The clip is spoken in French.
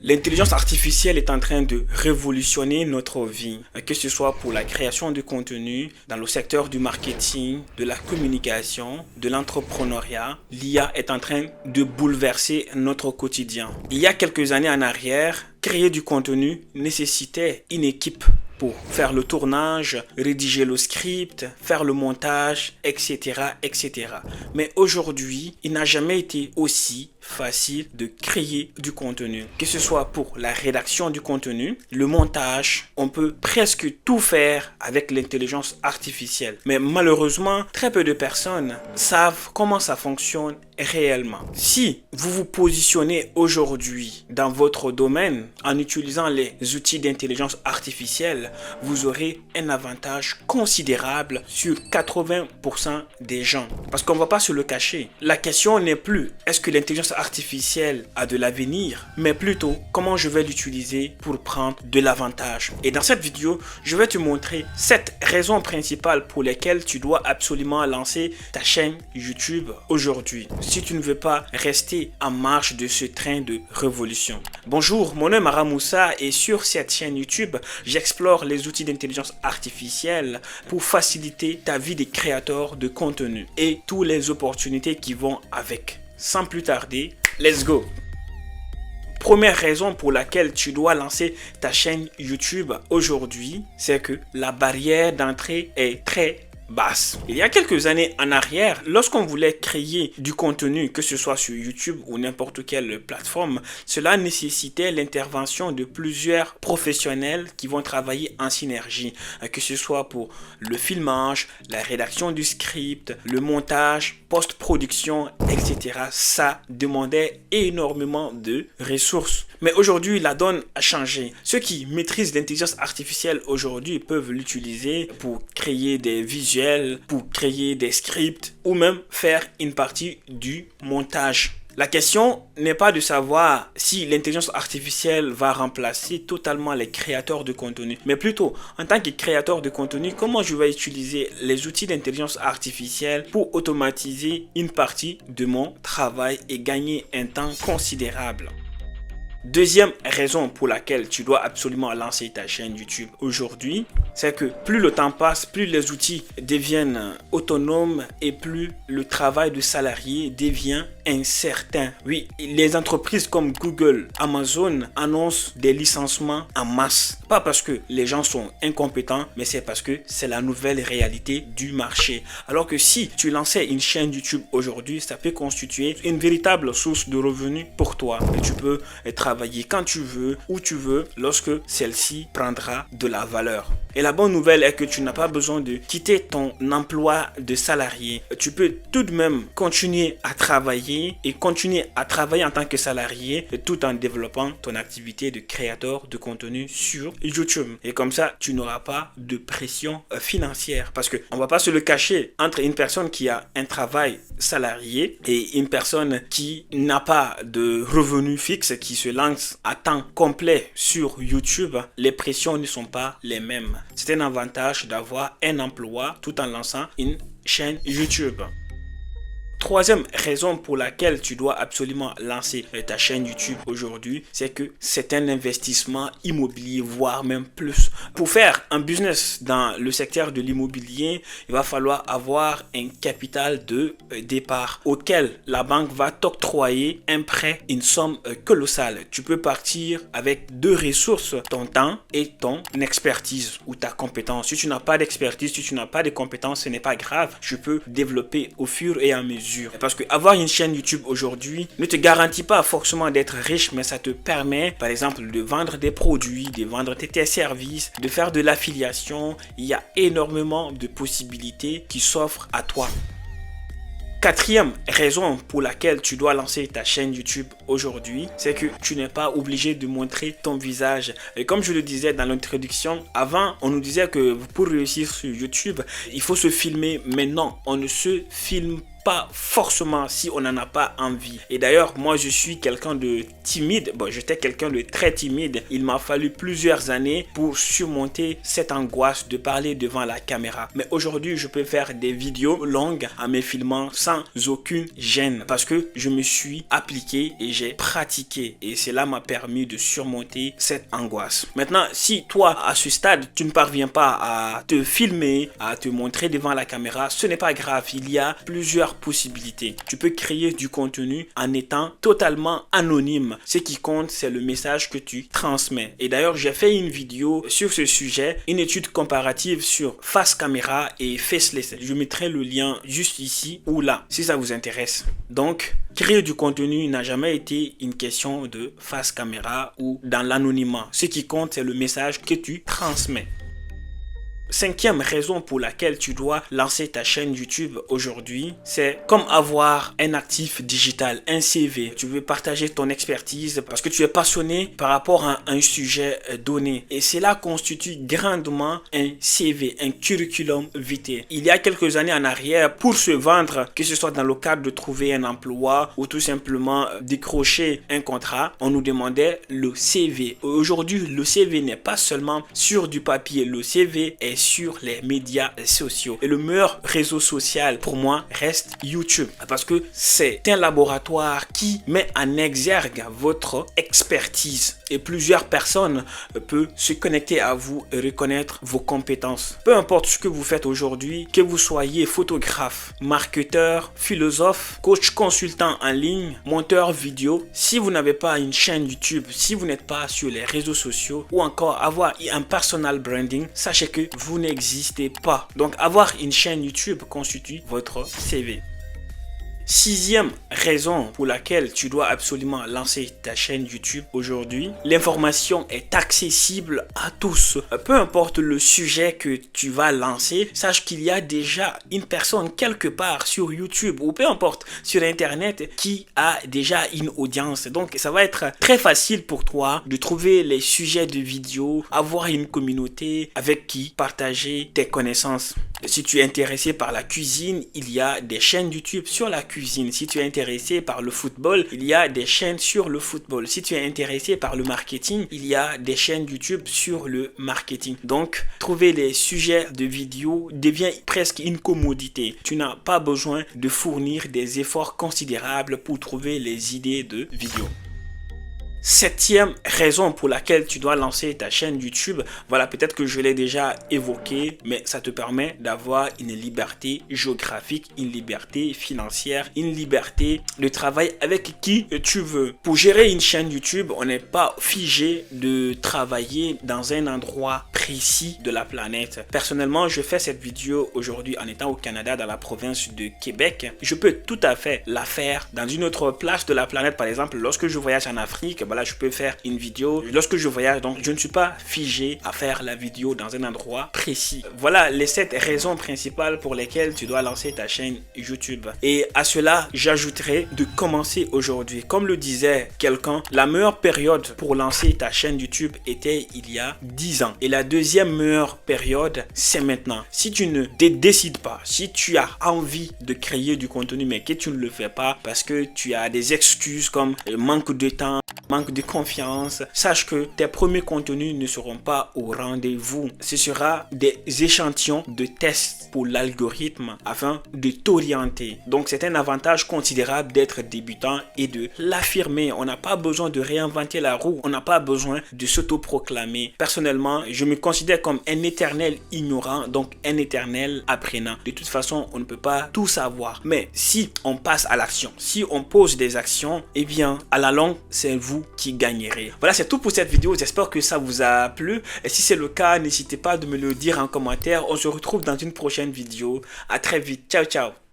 L'intelligence artificielle est en train de révolutionner notre vie, que ce soit pour la création de contenu, dans le secteur du marketing, de la communication, de l'entrepreneuriat. L'IA est en train de bouleverser notre quotidien. Il y a quelques années en arrière, créer du contenu nécessitait une équipe pour faire le tournage, rédiger le script, faire le montage, etc., etc. Mais aujourd'hui, il n'a jamais été aussi facile de créer du contenu. Que ce soit pour la rédaction du contenu, le montage, on peut presque tout faire avec l'intelligence artificielle. Mais malheureusement, très peu de personnes savent comment ça fonctionne réellement. Si vous vous positionnez aujourd'hui dans votre domaine en utilisant les outils d'intelligence artificielle, vous aurez un avantage considérable sur 80% des gens. Parce qu'on ne va pas se le cacher. La question n'est plus est-ce que l'intelligence artificielle a de l'avenir, mais plutôt comment je vais l'utiliser pour prendre de l'avantage. Et dans cette vidéo, je vais te montrer 7 raisons principales pour lesquelles tu dois absolument lancer ta chaîne YouTube aujourd'hui, si tu ne veux pas rester en marge de ce train de révolution. Bonjour, mon nom est Mara Moussa et sur cette chaîne YouTube, j'explore les outils d'intelligence artificielle pour faciliter ta vie de créateur de contenu et toutes les opportunités qui vont avec. Sans plus tarder, let's go! Première raison pour laquelle tu dois lancer ta chaîne YouTube aujourd'hui, c'est que la barrière d'entrée est très basse. Il y a quelques années en arrière, lorsqu'on voulait créer du contenu, que ce soit sur YouTube ou n'importe quelle plateforme, cela nécessitait l'intervention de plusieurs professionnels qui vont travailler en synergie, que ce soit pour le filmage, la rédaction du script, le montage, post-production, etc. Ça demandait énormément de ressources. Mais aujourd'hui, la donne a changé. Ceux qui maîtrisent l'intelligence artificielle aujourd'hui peuvent l'utiliser pour créer des visuels, pour créer des scripts ou même faire une partie du montage. La question n'est pas de savoir si l'intelligence artificielle va remplacer totalement les créateurs de contenu, mais plutôt en tant que créateur de contenu, comment je vais utiliser les outils d'intelligence artificielle pour automatiser une partie de mon travail et gagner un temps considérable. Deuxième raison pour laquelle tu dois absolument lancer ta chaîne YouTube aujourd'hui, c'est que plus le temps passe, plus les outils deviennent autonomes et plus le travail de salarié devient incertain. Oui, les entreprises comme Google, Amazon annoncent des licenciements en masse. Pas parce que les gens sont incompétents, mais c'est parce que c'est la nouvelle réalité du marché. Alors que si tu lançais une chaîne YouTube aujourd'hui, ça peut constituer une véritable source de revenus pour toi. Et tu peux travailler quand tu veux, où tu veux, lorsque celle-ci prendra de la valeur. Et la bonne nouvelle est que tu n'as pas besoin de quitter ton emploi de salarié. Tu peux tout de même continuer à travailler en tant que salarié tout en développant ton activité de créateur de contenu sur YouTube. Et comme ça, tu n'auras pas de pression financière. Parce qu'on ne va pas se le cacher, entre une personne qui a un travail salarié et une personne qui n'a pas de revenus fixes, qui se lance à temps complet sur YouTube, les pressions ne sont pas les mêmes. C'est un avantage d'avoir un emploi tout en lançant une chaîne YouTube. Troisième raison pour laquelle tu dois absolument lancer ta chaîne YouTube aujourd'hui, c'est que c'est un investissement immobilier, voire même plus. Pour faire un business dans le secteur de l'immobilier, il va falloir avoir un capital de départ auquel la banque va t'octroyer un prêt, une somme colossale. Tu peux partir avec deux ressources, ton temps et ton expertise ou ta compétence. Si tu n'as pas d'expertise, si tu n'as pas de compétences, ce n'est pas grave. Je peux développer au fur et à mesure. Parce que avoir une chaîne YouTube aujourd'hui ne te garantit pas forcément d'être riche, mais ça te permet par exemple de vendre des produits, de vendre tes services, de faire de l'affiliation. Il y a énormément de possibilités qui s'offrent à toi. Quatrième raison pour laquelle tu dois lancer ta chaîne YouTube aujourd'hui, c'est que tu n'es pas obligé de montrer ton visage. Et comme je le disais dans l'introduction, avant on nous disait que pour réussir sur YouTube, il faut se filmer. Maintenant, on ne se filme pas forcément si on n'en a pas envie. Et d'ailleurs, moi je suis quelqu'un de timide. Bon, j'étais quelqu'un de très timide. Il m'a fallu plusieurs années pour surmonter cette angoisse de parler devant la caméra. Mais aujourd'hui, je peux faire des vidéos longues en me filmant sans aucune gêne parce que je me suis appliqué et j'ai pratiqué. Et cela m'a permis de surmonter cette angoisse. Maintenant, si toi, à ce stade, tu ne parviens pas à te filmer, à te montrer devant la caméra, ce n'est pas grave. Il y a plusieurs possibilités. Tu peux créer du contenu en étant totalement anonyme. Ce qui compte, c'est le message que tu transmets. Et d'ailleurs, j'ai fait une vidéo sur ce sujet, une étude comparative sur face caméra et faceless. Je mettrai le lien juste ici ou là, si ça vous intéresse. Donc, créer du contenu n'a jamais été une question de face caméra ou dans l'anonymat. Ce qui compte, c'est le message que tu transmets. Cinquième raison pour laquelle tu dois lancer ta chaîne YouTube aujourd'hui, c'est comme avoir un actif digital, un CV. Tu veux partager ton expertise parce que tu es passionné par rapport à un sujet donné. Et cela constitue grandement un CV, un curriculum vitae. Il y a quelques années en arrière, pour se vendre, que ce soit dans le cadre de trouver un emploi ou tout simplement décrocher un contrat, on nous demandait le CV. Aujourd'hui, le CV n'est pas seulement sur du papier. Le CV est sur les médias sociaux. Et le meilleur réseau social pour moi reste YouTube parce que c'est un laboratoire qui met en exergue votre expertise et plusieurs personnes peuvent se connecter à vous et reconnaître vos compétences. Peu importe ce que vous faites aujourd'hui, que vous soyez photographe, marketeur, philosophe, coach consultant en ligne, monteur vidéo, si vous n'avez pas une chaîne YouTube, si vous n'êtes pas sur les réseaux sociaux ou encore avoir un personal branding, sachez que vous n'existez pas. Donc avoir une chaîne YouTube constitue votre CV. Sixième raison pour laquelle tu dois absolument lancer ta chaîne YouTube aujourd'hui, l'information est accessible à tous. Peu importe le sujet que tu vas lancer, sache qu'il y a déjà une personne quelque part sur YouTube ou peu importe sur Internet qui a déjà une audience. Donc ça va être très facile pour toi de trouver les sujets de vidéos, avoir une communauté avec qui partager tes connaissances. Si tu es intéressé par la cuisine, il y a des chaînes YouTube sur la cuisine. Si tu es intéressé par le football, il y a des chaînes sur le football. Si tu es intéressé par le marketing, il y a des chaînes YouTube sur le marketing. Donc, trouver les sujets de vidéos devient presque une commodité. Tu n'as pas besoin de fournir des efforts considérables pour trouver les idées de vidéos. Septième raison pour laquelle tu dois lancer ta chaîne YouTube, voilà, peut-être que je l'ai déjà évoqué, mais ça te permet d'avoir une liberté géographique, une liberté financière, une liberté de travail avec qui tu veux. Pour gérer une chaîne YouTube, on n'est pas figé de travailler dans un endroit précis de la planète. Personnellement, je fais cette vidéo aujourd'hui en étant au Canada, dans la province de Québec. Je peux tout à fait la faire dans une autre place de la planète. Par exemple, lorsque je voyage en Afrique, voilà, je peux faire une vidéo lorsque je voyage. Donc, je ne suis pas figé à faire la vidéo dans un endroit précis. Voilà les 7 raisons principales pour lesquelles tu dois lancer ta chaîne YouTube. Et à cela, j'ajouterai de commencer aujourd'hui. Comme le disait quelqu'un, la meilleure période pour lancer ta chaîne YouTube était il y a 10 ans. Et la deuxième meilleure période, c'est maintenant. Si tu ne te décides pas, si tu as envie de créer du contenu, mais que tu ne le fais pas parce que tu as des excuses comme manque de temps, manque de confiance, sache que tes premiers contenus ne seront pas au rendez-vous. Ce sera des échantillons de tests pour l'algorithme afin de t'orienter. Donc c'est un avantage considérable d'être débutant et de l'affirmer. On n'a pas besoin de réinventer la roue, on n'a pas besoin de s'autoproclamer. Personnellement, je me considère comme un éternel ignorant, donc un éternel apprenant. De toute façon, on ne peut pas tout savoir. Mais si on passe à l'action, si on pose des actions, eh bien, à la longue, c'est vous qui gagnerez. Voilà, c'est tout pour cette vidéo. J'espère que ça vous a plu. Et si c'est le cas, n'hésitez pas de me le dire en commentaire. On se retrouve dans une prochaine vidéo. À très vite. Ciao, ciao.